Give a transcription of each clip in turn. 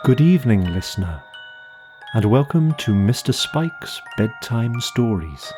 Good evening, listener, and welcome to Mr. Spike's Bedtime Stories.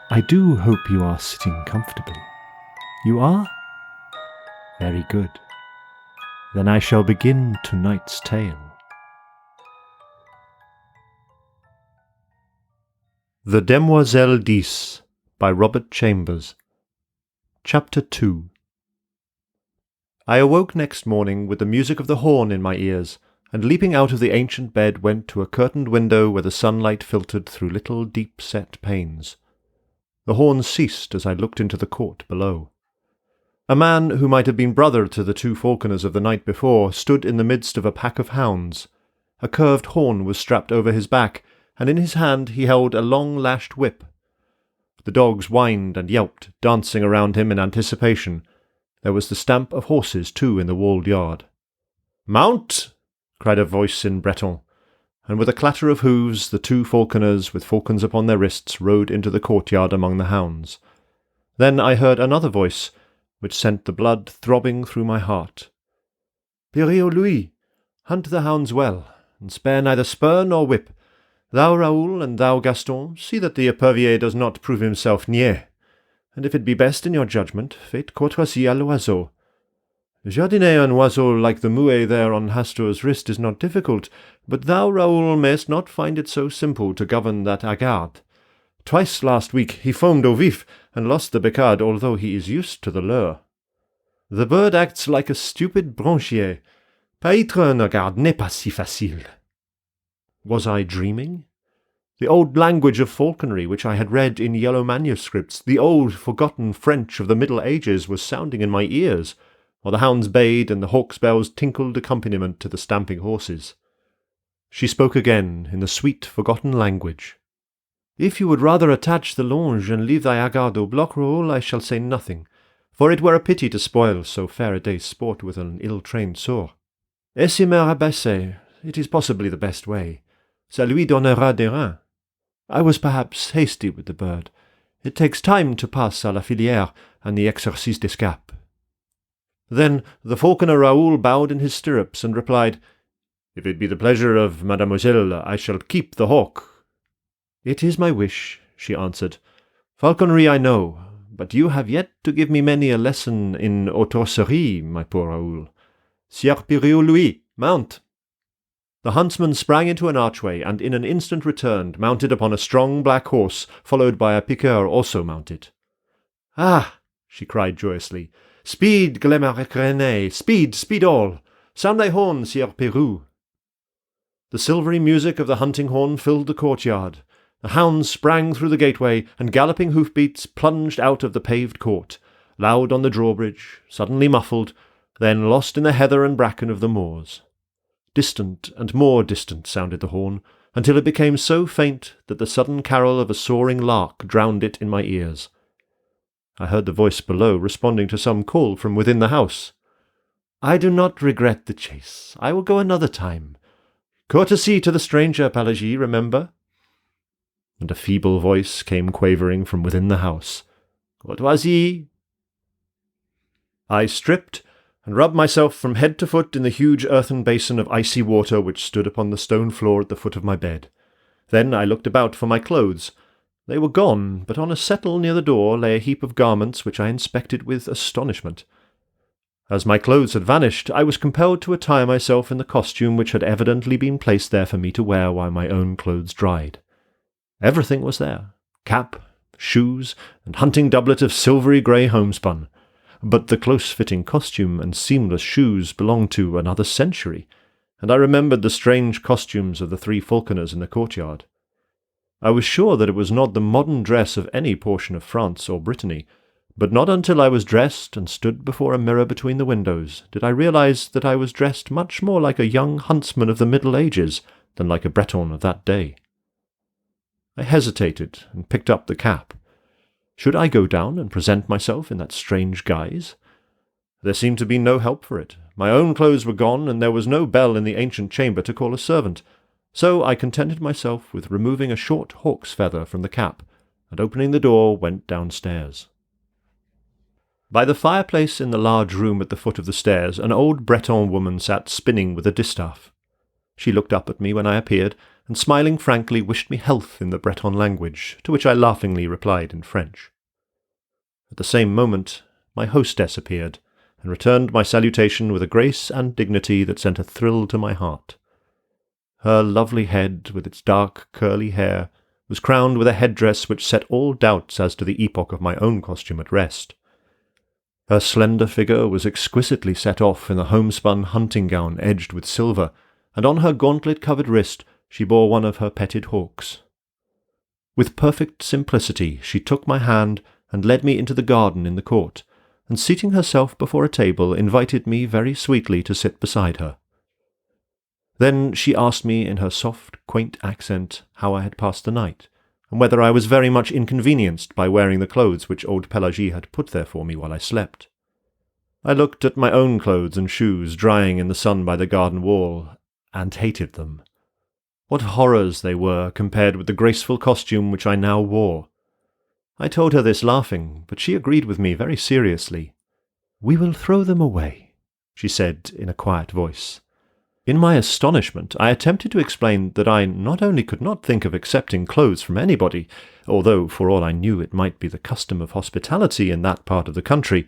I do hope you are sitting comfortably. You are? Very good. Then I shall begin tonight's tale. The Demoiselle 10 by Robert Chambers. Chapter 2. I awoke next morning with the music of the horn in my ears, and leaping out of the ancient bed went to a curtained window where the sunlight filtered through little deep-set panes. The horn ceased as I looked into the court below. A man, who might have been brother to the two falconers of the night before, stood in the midst of a pack of hounds. A curved horn was strapped over his back, and in his hand he held a long-lashed whip. The dogs whined and yelped, dancing around him in anticipation. There was the stamp of horses, too, in the walled yard. "Mount!" cried a voice in Breton, and with a clatter of hoofs the two falconers, with falcons upon their wrists, rode into the courtyard among the hounds. Then I heard another voice, which sent the blood throbbing through my heart. "Piriou Louis, hunt the hounds well, and spare neither spur nor whip. Thou, Raoul, and thou, Gaston, see that the epervier does not prove himself niais. And if it be best in your judgment, faites courtoisie à l'oiseau. Jardiner an oiseau like the muet there on Hastur's wrist is not difficult, but thou, Raoul, mayst not find it so simple to govern that Hagarde. Twice last week he foamed au vif, and lost the becade, although he is used to the lure. The bird acts like a stupid branchier. Paître un Hagarde n'est pas si facile." Was I dreaming? The old language of falconry which I had read in yellow manuscripts, the old forgotten French of the Middle Ages, was sounding in my ears, while the hounds bayed and the hawk's bells tinkled accompaniment to the stamping horses. She spoke again in the sweet forgotten language. "If you would rather attach the longe and leave thy Hagarde au bloc, Raoul, I shall say nothing, for it were a pity to spoil so fair a day's sport with an ill-trained sourd. Essimer abaisse, it is possibly the best way. Ça lui donnera des reins. I was perhaps hasty with the bird. It takes time to pass à la filière and the exercice d'escape." Then the falconer Raoul bowed in his stirrups and replied, "If it be the pleasure of Mademoiselle, I shall keep the hawk." "It is my wish," she answered. "Falconry I know, but you have yet to give me many a lesson in hautosserie, my poor Raoul. Sieur Piriou Louis, mount!" The huntsman sprang into an archway, and in an instant returned, mounted upon a strong black horse, followed by a piqueur also mounted. "Ah!" she cried joyously. "Speed, Glemaric-René! Speed, speed all! Sound thy horn, Sieur Piriou!" The silvery music of the hunting horn filled the courtyard. The hounds sprang through the gateway, and galloping hoofbeats plunged out of the paved court, loud on the drawbridge, suddenly muffled, then lost in the heather and bracken of the moors. Distant and more distant sounded the horn, until it became so faint that the sudden carol of a soaring lark drowned it in my ears. I heard the voice below responding to some call from within the house. "I do not regret the chase. I will go another time. Courtesy to the stranger, Pelagie, remember." And a feeble voice came quavering from within the house. "Courtoisie." I stripped and rubbed myself from head to foot in the huge earthen basin of icy water which stood upon the stone floor at the foot of my bed. Then I looked about for my clothes. They were gone, but on a settle near the door lay a heap of garments which I inspected with astonishment. As my clothes had vanished, I was compelled to attire myself in the costume which had evidently been placed there for me to wear while my own clothes dried. Everything was there: cap, shoes, and hunting doublet of silvery grey homespun. But the close-fitting costume and seamless shoes belonged to another century, and I remembered the strange costumes of the three falconers in the courtyard. I was sure that it was not the modern dress of any portion of France or Brittany, but not until I was dressed and stood before a mirror between the windows did I realize that I was dressed much more like a young huntsman of the Middle Ages than like a Breton of that day. I hesitated and picked up the cap. Should I go down and present myself in that strange guise? There seemed to be no help for it. My own clothes were gone, and there was no bell in the ancient chamber to call a servant. So I contented myself with removing a short hawk's feather from the cap, and opening the door went downstairs. By the fireplace in the large room at the foot of the stairs, an old Breton woman sat spinning with a distaff. She looked up at me when I appeared, and smiling frankly wished me health in the Breton language, to which I laughingly replied in French. At the same moment, my hostess appeared, and returned my salutation with a grace and dignity that sent a thrill to my heart. Her lovely head, with its dark, curly hair, was crowned with a headdress which set all doubts as to the epoch of my own costume at rest. Her slender figure was exquisitely set off in a homespun hunting gown edged with silver, and on her gauntlet-covered wrist she bore one of her petted hawks. With perfect simplicity she took my hand and led me into the garden in the court, and seating herself before a table invited me very sweetly to sit beside her. Then she asked me in her soft, quaint accent how I had passed the night, and whether I was very much inconvenienced by wearing the clothes which old Pelagie had put there for me while I slept. I looked at my own clothes and shoes drying in the sun by the garden wall, and hated them. What horrors they were compared with the graceful costume which I now wore. I told her this laughing, but she agreed with me very seriously. "We will throw them away," she said in a quiet voice. In my astonishment, I attempted to explain that I not only could not think of accepting clothes from anybody, although for all I knew it might be the custom of hospitality in that part of the country,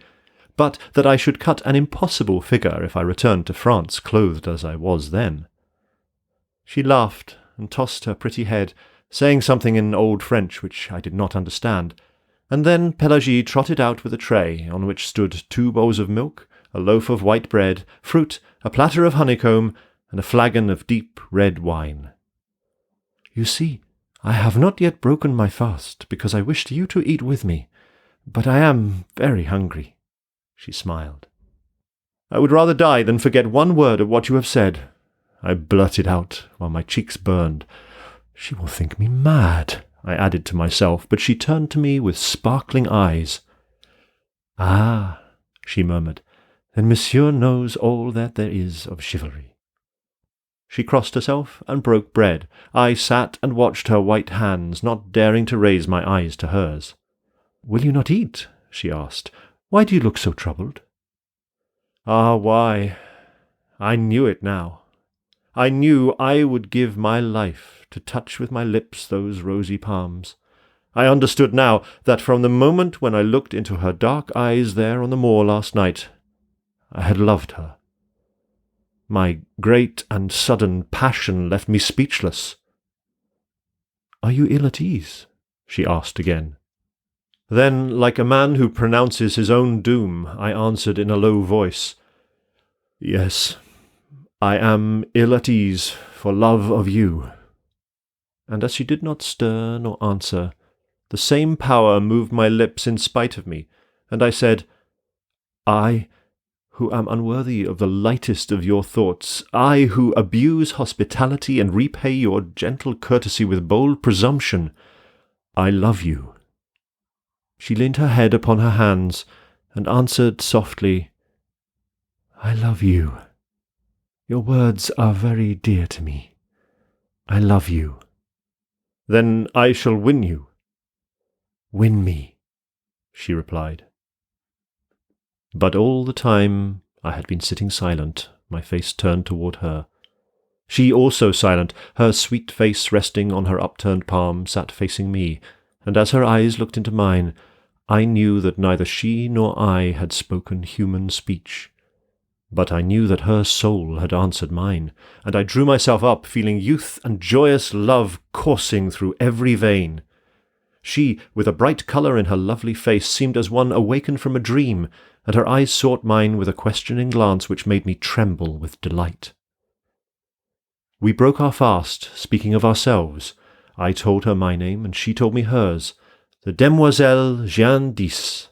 but that I should cut an impossible figure if I returned to France clothed as I was then. She laughed and tossed her pretty head, saying something in old French which I did not understand, and then Pelagie trotted out with a tray on which stood 2 bowls of milk, a loaf of white bread, fruit, a platter of honeycomb, and a flagon of deep red wine. "You see, I have not yet broken my fast, because I wished you to eat with me, but I am very hungry," she smiled. "I would rather die than forget one word of what you have said," I blurted out, while my cheeks burned. "She will think me mad," I added to myself, but she turned to me with sparkling eyes. "Ah," she murmured, "then monsieur knows all that there is of chivalry." She crossed herself and broke bread. I sat and watched her white hands, not daring to raise my eyes to hers. "Will you not eat?" she asked. "Why do you look so troubled?" Ah, why? I knew it now. I knew I would give my life to touch with my lips those rosy palms. I understood now that from the moment when I looked into her dark eyes there on the moor last night, I had loved her. My great and sudden passion left me speechless. "Are you ill at ease?" she asked again. Then, like a man who pronounces his own doom, I answered in a low voice, "Yes, I am ill at ease for love of you." And as she did not stir nor answer, the same power moved my lips in spite of me, and I said, "I, who am unworthy of the lightest of your thoughts, I who abuse hospitality and repay your gentle courtesy with bold presumption, I love you." She leaned her head upon her hands and answered softly, "I love you. Your words are very dear to me. I love you." "Then I shall win you." "Win me," she replied. But all the time I had been sitting silent, my face turned toward her. She also silent, her sweet face resting on her upturned palm, sat facing me, and as her eyes looked into mine, I knew that neither she nor I had spoken human speech. But I knew that her soul had answered mine, and I drew myself up, feeling youth and joyous love coursing through every vein. She, with a bright colour in her lovely face, seemed as one awakened from a dream, and her eyes sought mine with a questioning glance which made me tremble with delight. We broke our fast, speaking of ourselves. I told her my name, and she told me hers, the Demoiselle Jeanne d'Ys.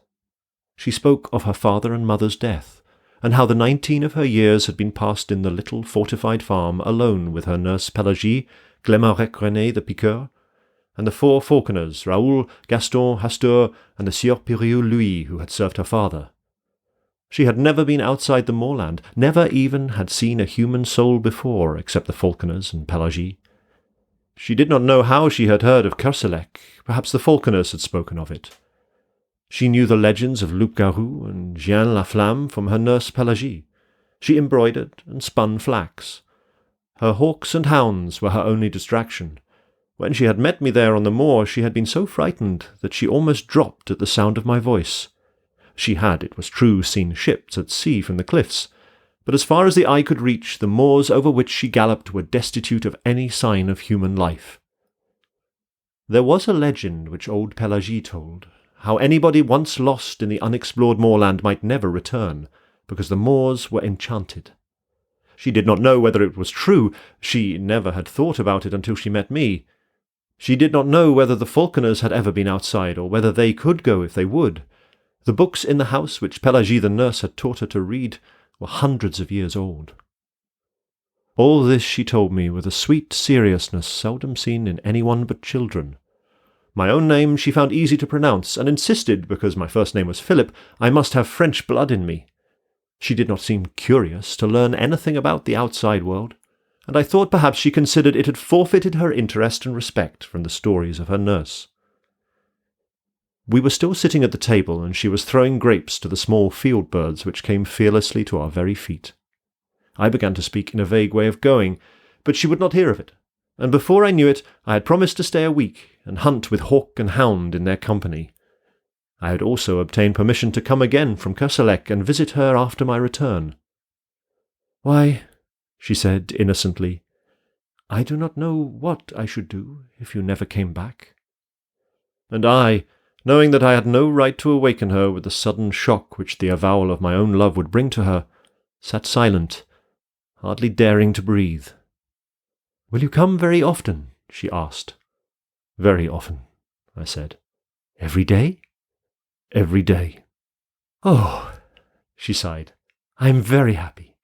She spoke of her father and mother's death, and how the 19 of her years had been passed in the little fortified farm alone with her nurse Pelagie, Glemarec René the piqueur, and the 4 falconers, Raoul, Gaston, Hastur, and the Sieur Piriou Louis, who had served her father. She had never been outside the moorland, never even had seen a human soul before, except the falconers and Pelagie. She did not know how she had heard of Kerselec. Perhaps the falconers had spoken of it. She knew the legends of Loup-Garou and Jeanne la Flamme from her nurse Pelagie. She embroidered and spun flax. Her hawks and hounds were her only distraction. When she had met me there on the moor, she had been so frightened that she almost dropped at the sound of my voice. She had, it was true, seen ships at sea from the cliffs, but as far as the eye could reach, the moors over which she galloped were destitute of any sign of human life. There was a legend which old Pelagie told, how anybody once lost in the unexplored moorland might never return, because the moors were enchanted. She did not know whether it was true. She never had thought about it until she met me. She did not know whether the falconers had ever been outside, or whether they could go if they would. The books in the house which Pelagie the nurse had taught her to read were hundreds of years old. All this she told me with a sweet seriousness seldom seen in anyone but children. My own name she found easy to pronounce, and insisted, because my first name was Philip, I must have French blood in me. She did not seem curious to learn anything about the outside world, and I thought perhaps she considered it had forfeited her interest and respect from the stories of her nurse. We were still sitting at the table, and she was throwing grapes to the small field birds which came fearlessly to our very feet. I began to speak in a vague way of going, but she would not hear of it, and before I knew it I had promised to stay a week and hunt with hawk and hound in their company. I had also obtained permission to come again from Kerselec and visit her after my return. "Why," she said innocently, "I do not know what I should do if you never came back." And I, knowing that I had no right to awaken her with the sudden shock which the avowal of my own love would bring to her, sat silent, hardly daring to breathe. "Will you come very often?" she asked. "Very often," I said. "Every day?" "Every day." "Oh," she sighed, "I am very happy.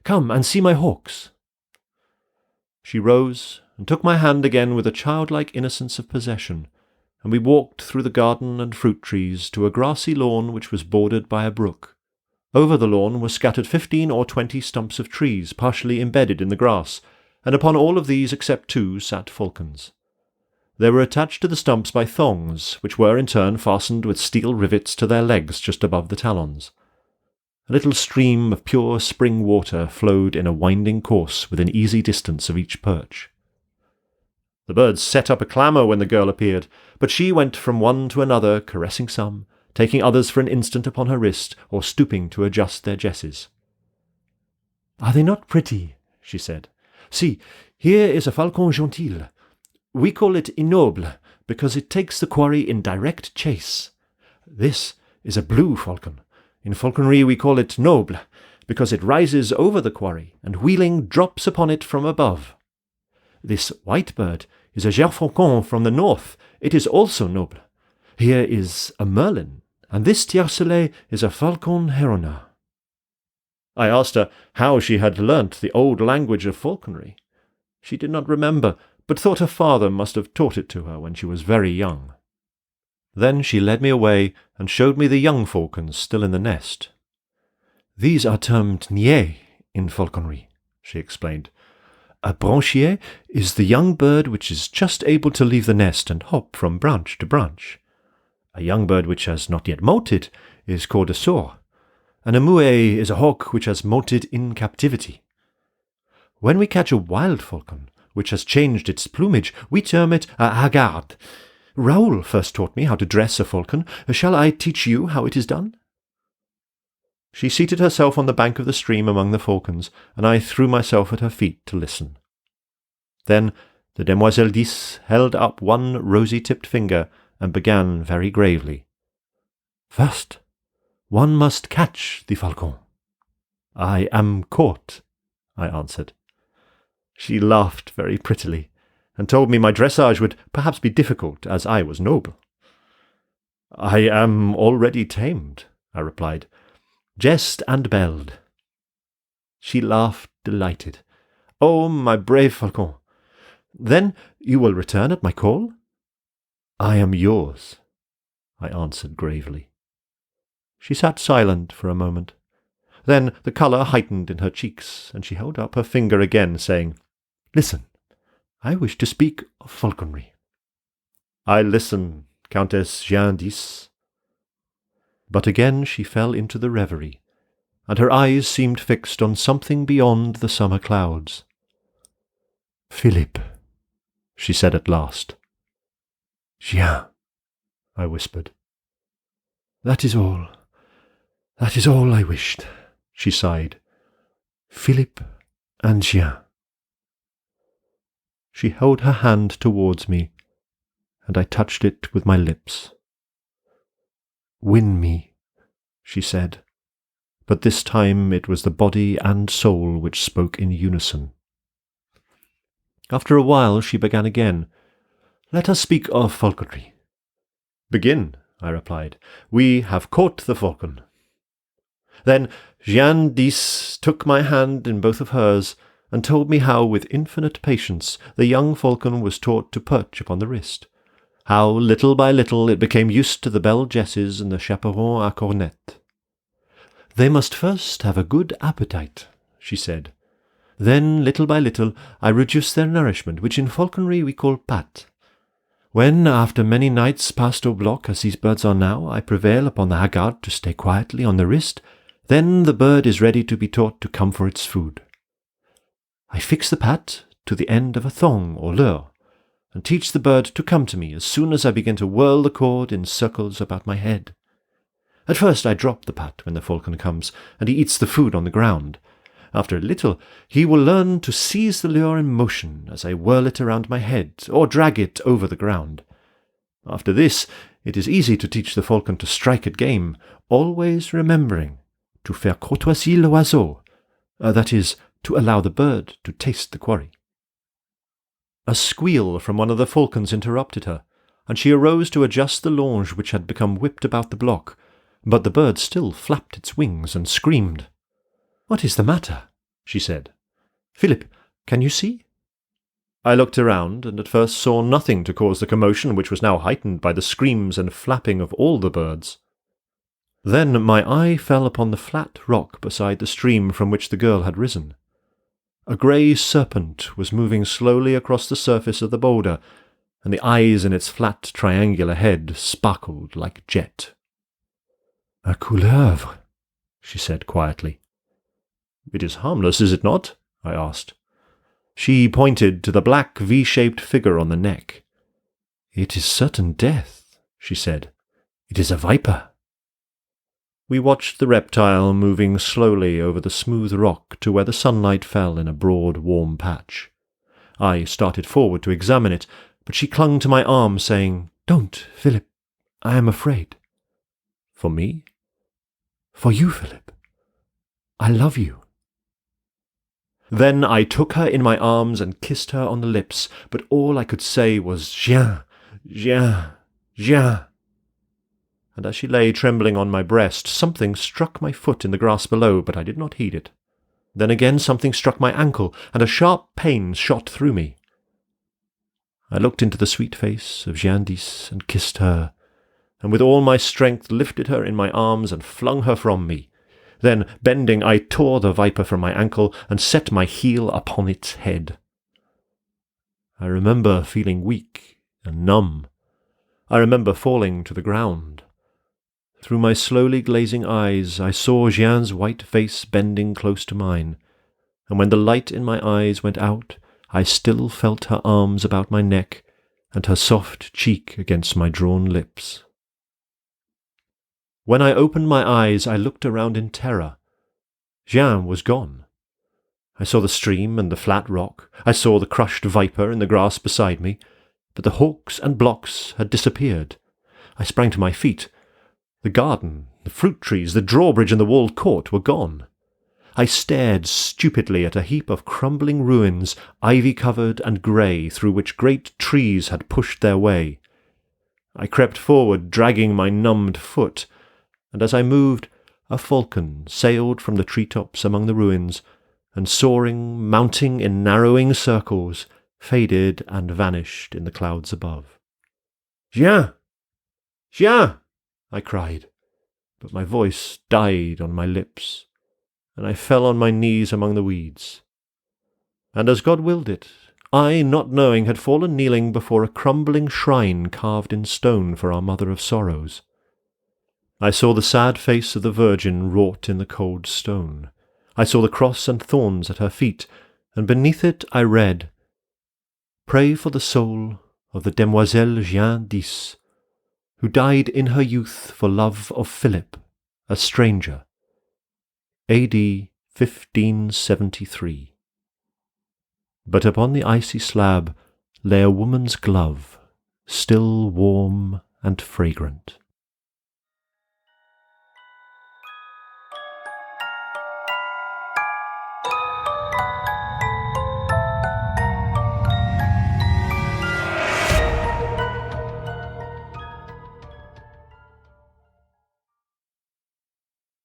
Come and see my hawks." She rose and took my hand again with a childlike innocence of possession, and we walked through the garden and fruit trees to a grassy lawn which was bordered by a brook. Over the lawn were scattered 15 or 20 stumps of trees partially embedded in the grass, and upon all of these except 2 sat falcons. They were attached to the stumps by thongs, which were in turn fastened with steel rivets to their legs just above the talons. A little stream of pure spring water flowed in a winding course within easy distance of each perch. The birds set up a clamour when the girl appeared, but she went from one to another, caressing some, taking others for an instant upon her wrist, or stooping to adjust their jesses. "Are they not pretty?" she said. "See, here is a falcon gentil. We call it ignoble, because it takes the quarry in direct chase. This is a blue falcon. In falconry we call it noble, because it rises over the quarry, and wheeling drops upon it from above. This white bird is a gerfalcon from the north. It is also noble. Here is a merlin, and this tiercelet is a falcon heronat." I asked her how she had learnt the old language of falconry. She did not remember, but thought her father must have taught it to her when she was very young. Then she led me away and showed me the young falcons still in the nest. "These are termed niais in falconry," she explained. "A branchier is the young bird which is just able to leave the nest and hop from branch to branch. A young bird which has not yet molted is called a sourd, and a muet is a hawk which has molted in captivity. When we catch a wild falcon, which has changed its plumage, we term it a hagarde. Raoul first taught me how to dress a falcon. Shall I teach you how it is done?" She seated herself on the bank of the stream among the falcons, and I threw myself at her feet to listen. Then the Demoiselle d'Is held up one rosy-tipped finger and began very gravely. "First, one must catch the falcon." "I am caught," I answered. She laughed very prettily, and told me my dressage would perhaps be difficult, as I was noble. "I am already tamed," I replied. "Jest and belled." She laughed, delighted. "Oh, my brave falcon! Then you will return at my call?" "I am yours," I answered gravely. She sat silent for a moment. Then the colour heightened in her cheeks, and she held up her finger again, saying, "Listen, I wish to speak of falconry." "I listen, Countess Jeanne d'Is." But again she fell into the reverie, and her eyes seemed fixed on something beyond the summer clouds. Philippe, she said at last. Jean, I whispered. That is all I wished, she sighed. Philippe and Jean. She held her hand towards me, and I touched it with my lips. Win me, she said, but this time it was the body and soul which spoke in unison. After a while she began again. Let us speak of falconry. Begin, I replied. We have caught the falcon. Then Jeanne d'Ys took my hand in both of hers, and told me how, with infinite patience, the young falcon was taught to perch upon the wrist, how, little by little, it became used to the bell jesses and the chaperon à cornette. They must first have a good appetite, she said. Then, little by little, I reduced their nourishment, which in falconry we call pâte. When, after many nights passed au bloc, as these birds are now, I prevail upon the haggard to stay quietly on the wrist, then the bird is ready to be taught to come for its food. I fix the pâte to the end of a thong or leurre, and teach the bird to come to me as soon as I begin to whirl the cord in circles about my head. At first I drop the pâte when the falcon comes, and he eats the food on the ground. After a little, he will learn to seize the lure in motion as I whirl it around my head, or drag it over the ground. After this, it is easy to teach the falcon to strike at game, always remembering to faire courtoisie l'oiseau, that is, to allow the bird to taste the quarry. A squeal from one of the falcons interrupted her, and she arose to adjust the longe which had become whipped about the block, but the bird still flapped its wings and screamed. What is the matter? She said. Philip, can you see? I looked around, and at first saw nothing to cause the commotion which was now heightened by the screams and flapping of all the birds. Then my eye fell upon the flat rock beside the stream from which the girl had risen. A grey serpent was moving slowly across the surface of the boulder, and the eyes in its flat triangular head sparkled like jet. A couleuvre, she said quietly. It is harmless, is it not? I asked. She pointed to the black V-shaped figure on the neck. It is certain death, she said. It is a viper. We watched the reptile moving slowly over the smooth rock to where the sunlight fell in a broad, warm patch. I started forward to examine it, but she clung to my arm, saying, Don't, Philip. I am afraid. For me? For you, Philip. I love you. Then I took her in my arms and kissed her on the lips, but all I could say was, Jean, Jean, Jean. And as she lay trembling on my breast, something struck my foot in the grass below, but I did not heed it. Then again something struck my ankle, and a sharp pain shot through me. I looked into the sweet face of Jeanne d'Ys and kissed her, and with all my strength lifted her in my arms and flung her from me. Then, bending, I tore the viper from my ankle and set my heel upon its head. I remember feeling weak and numb. I remember falling to the ground. Through my slowly glazing eyes I saw Jeanne's white face bending close to mine, and when the light in my eyes went out, I still felt her arms about my neck and her soft cheek against my drawn lips. When I opened my eyes, I looked around in terror. Jeanne was gone. I saw the stream and the flat rock. I saw the crushed viper in the grass beside me, but the hawks and blocks had disappeared. I sprang to my feet. The garden, the fruit trees, the drawbridge and the walled court were gone. I stared stupidly at a heap of crumbling ruins, ivy-covered and grey, through which great trees had pushed their way. I crept forward, dragging my numbed foot, and as I moved, a falcon sailed from the treetops among the ruins, and soaring, mounting in narrowing circles, faded and vanished in the clouds above. Jean! Jean! I cried, but my voice died on my lips, and I fell on my knees among the weeds. And as God willed it, I, not knowing, had fallen kneeling before a crumbling shrine carved in stone for our Mother of Sorrows. I saw the sad face of the Virgin wrought in the cold stone. I saw the cross and thorns at her feet, and beneath it I read, Pray for the soul of the Demoiselle Jeanne d'Is, who died in her youth for love of Philip, a stranger, A.D. 1573. But upon the icy slab lay a woman's glove, still warm and fragrant.